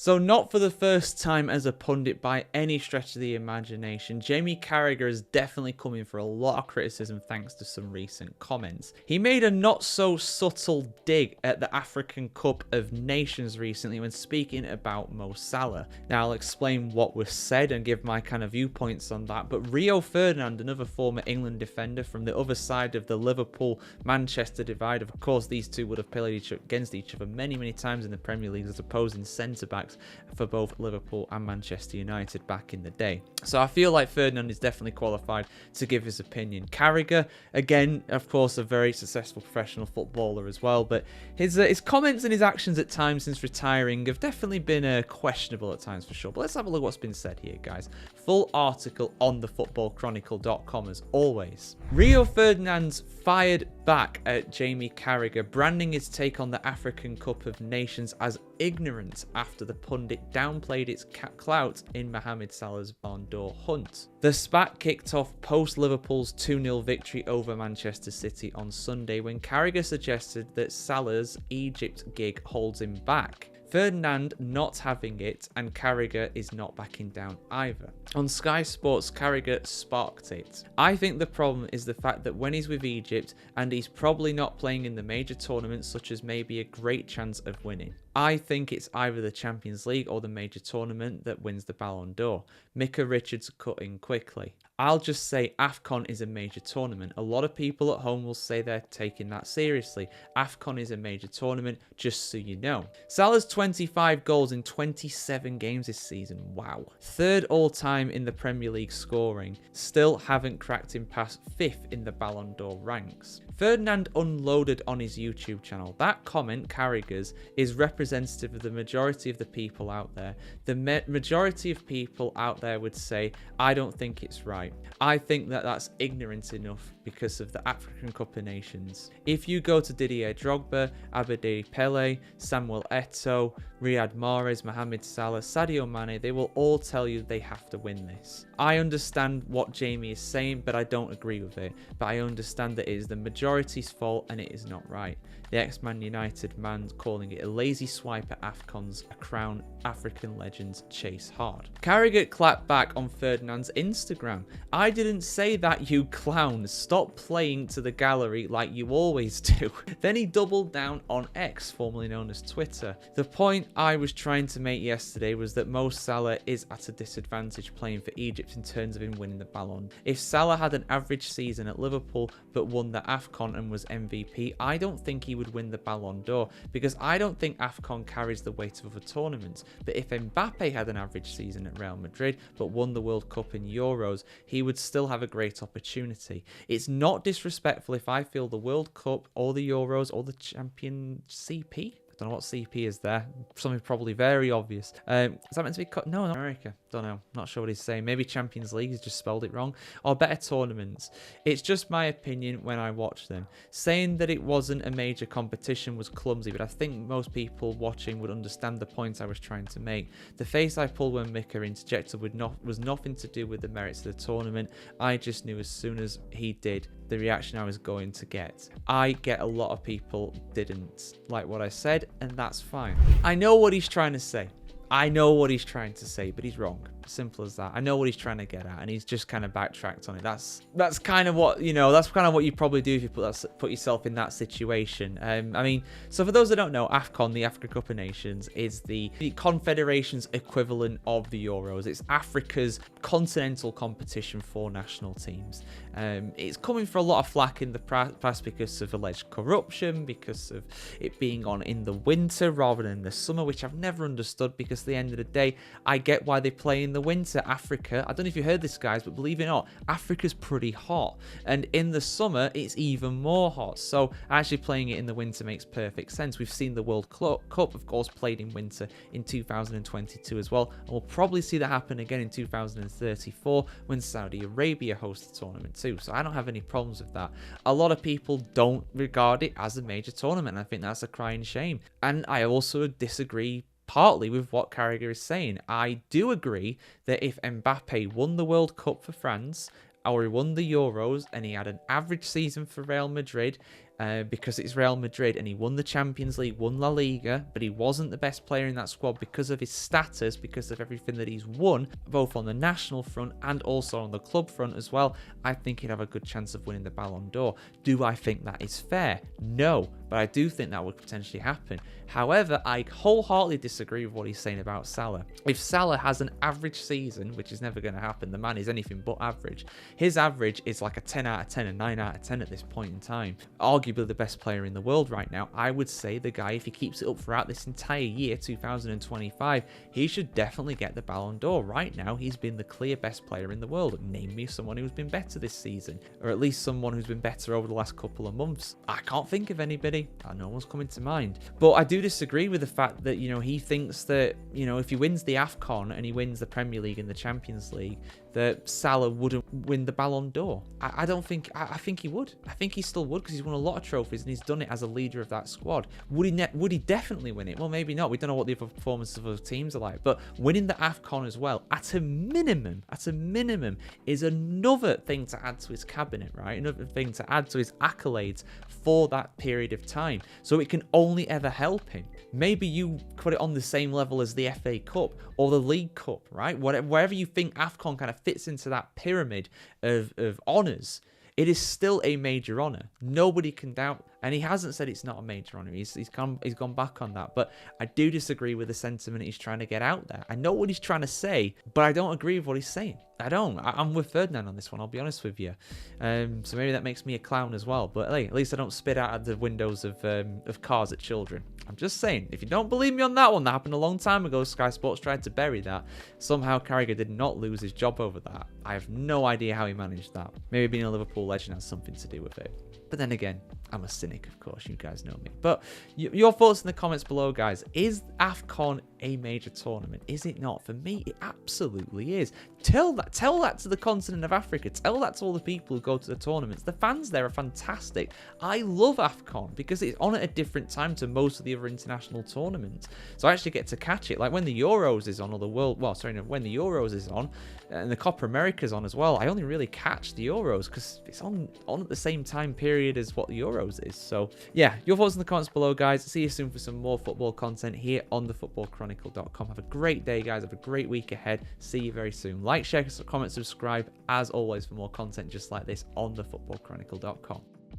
So not for the first time as a pundit by any stretch of the imagination, Jamie Carragher is definitely coming for a lot of criticism thanks to some recent comments. He made a not so subtle dig at the African Cup of Nations recently when speaking about Mo Salah. Now I'll explain what was said and give my kind of viewpoints on that, but Rio Ferdinand, another former England defender from the other side of the Liverpool-Manchester divide, of course these two would have played against each other many times in the Premier League as opposing centre-backs for both Liverpool and Manchester United back in the day. So I feel like Ferdinand is definitely qualified to give his opinion. Carragher, again, of course, a very successful professional footballer as well, but his comments and his actions at times since retiring have definitely been questionable at times for sure. But let's have a look at what's been said here, guys. Full article on thefootballchronicle.com as always. Rio Ferdinand's fired back at Jamie Carragher, branding his take on the African Cup of Nations as ignorant after the pundit downplayed its clout in Mohamed Salah's Ballon d'Or hunt. The spat kicked off post Liverpool's 2-0 victory over Manchester City on Sunday when Carragher suggested that Salah's Egypt gig holds him back. Ferdinand not having it, and Carragher is not backing down either. On Sky Sports, Carragher sparked it. I think the problem is the fact that when he's with Egypt, and he's probably not playing in the major tournaments such as maybe a great chance of winning. I think it's either the Champions League or the major tournament that wins the Ballon d'Or. Micah Richards cut in quickly. I'll just say AFCON is a major tournament. A lot of people at home will say they're taking that seriously. AFCON is a major tournament, just so you know. Salah's 25 goals in 27 games this season. Wow. Third all-time in the Premier League scoring. Still haven't cracked him past 5th in the Ballon d'Or ranks. Ferdinand unloaded on his YouTube channel. That comment, Carragher's, is representative of the majority of the people out there. The majority of people out there would say, I don't think it's right. I think that that's ignorant enough because of the African Cup of Nations. If you go to Didier Drogba, Abedi Pele, Samuel Eto'o, Riyad Mahrez, Mohamed Salah, Sadio Mane, they will all tell you they have to win this. I understand what Jamie is saying, but I don't agree with it. But I understand that it is the majority's fault and it is not right. The ex-Man United man calling it a lazy swipe at AFCON's a crown African legends chase hard. Carragher clapped back on Ferdinand's Instagram. I didn't say that, you clown. Stop playing to the gallery like you always do. Then he doubled down on X, formerly known as Twitter. The point I was trying to make yesterday was that Mo Salah is at a disadvantage playing for Egypt in terms of him winning the Ballon. If Salah had an average season at Liverpool but won the AFCON and was MVP, I don't think he would win the Ballon d'Or because I don't think AFCON carries the weight of other tournaments. But if Mbappe had an average season at Real Madrid but won the World Cup and Euros, he would still have a great opportunity. It's not disrespectful if I feel the World Cup or the Euros or the Champion CP. I don't know what CP is there. Something probably very obvious. Is that meant to be cut? No, not America. Don't know. Not sure what he's saying. Maybe Champions League. He's just spelled it wrong. Or better tournaments. It's just my opinion when I watch them. Saying that it wasn't a major competition was clumsy, but I think most people watching would understand the point I was trying to make. The face I pulled when Micah interjected was nothing to do with the merits of the tournament. I just knew as soon as he did the reaction I was going to get. I get a lot of people didn't like what I said, and that's fine. I know what he's trying to say. I know what he's trying to say, but he's wrong. Simple as that. I know what he's trying to get at, and he's just kind of backtracked on it. That's kind of what, you know, that's kind of what you probably do if you put yourself in that situation. I mean, so for those that don't know, AFCON, the African Cup of Nations, is the Confederation's equivalent of the Euros. It's Africa's continental competition for national teams. It's coming for a lot of flack in the past because of alleged corruption, because of it being on in the winter rather than the summer, which I've never understood, because at the end of the day, I get why they play in the winter. Africa, I don't know if you heard this, guys, but believe it or not, Africa's pretty hot, and in the summer it's even more hot, so actually playing it in the winter makes perfect sense. We've seen the World Cup, of course, played in winter in 2022 as well, and we'll probably see that happen again in 2034 when Saudi Arabia hosts the tournament too, so I don't have any problems with that. A lot of people don't regard it as a major tournament, and I think that's a crying shame, and I also disagree partly with what Carragher is saying. I do agree that if Mbappe won the World Cup for France, or he won the Euros, and he had an average season for Real Madrid, because it's Real Madrid and he won the Champions League, won La Liga, but he wasn't the best player in that squad because of his status, because of everything that he's won, both on the national front and also on the club front as well. I think he'd have a good chance of winning the Ballon d'Or. Do I think that is fair? No, but I do think that would potentially happen. However, I wholeheartedly disagree with what he's saying about Salah. If Salah has an average season, which is never going to happen, the man is anything but average. His average is like a 10 out of 10, a 9 out of 10 at this point in time. Arguably the best player in the world right now. I would say the guy, if he keeps it up throughout this entire year, 2025, he should definitely get the Ballon d'Or. Right now, he's been the clear best player in the world. Name me someone who's been better this season, or at least someone who's been better over the last couple of months. I can't think of anybody. No one's coming to mind. But I do disagree with the fact that, he thinks that, if he wins the AFCON and he wins the Premier League and the Champions League, that Salah wouldn't win the Ballon d'Or. I don't think, I think he would. I think he still would, because he's won a lot of trophies and he's done it as a leader of that squad. Would he definitely win it? Well, maybe not. We don't know what the other performances of other teams are like, but winning the AFCON as well, at a minimum, is another thing to add to his cabinet, right? Another thing to add to his accolades for that period of time. So it can only ever help him. Maybe you put it on the same level as the FA Cup or the League Cup, right? Wherever you think AFCON kind of fits into that pyramid of honours, it is still a major honour. Nobody can doubt, and he hasn't said it's not a major honour. He's gone back on that, but I do disagree with the sentiment he's trying to get out there. I know what he's trying to say, but I don't agree with what he's saying. I'm with Ferdinand on this one, I'll be honest with you. So maybe that makes me a clown as well, but hey, at least I don't spit out of the windows of cars at children. I'm just saying, if you don't believe me on that one, that happened a long time ago. Sky Sports tried to bury that. Somehow Carragher did not lose his job over that. I have no idea how he managed that. Maybe being a Liverpool legend has something to do with it. But then again, I'm a cynic, of course, you guys know me. But your thoughts in the comments below, guys. Is AFCON a major tournament? Is it not? For me, it absolutely is. Tell that to the continent of Africa. Tell that to all the people who go to the tournaments. The fans there are fantastic. I love AFCON because it's on at a different time to most of the other international tournaments. So I actually get to catch it. Like when the Euros is on, or when the Euros is on, and the Copa America is on as well, I only really catch the Euros because it's on at the same time period as what the Euros is. So yeah, your thoughts in the comments below, guys. See you soon for some more football content here on thefootballchronicle.com. Have a great day, guys. Have a great week ahead. See you very soon. Like, share, comment, subscribe, as always, for more content just like this on thefootballchronicle.com.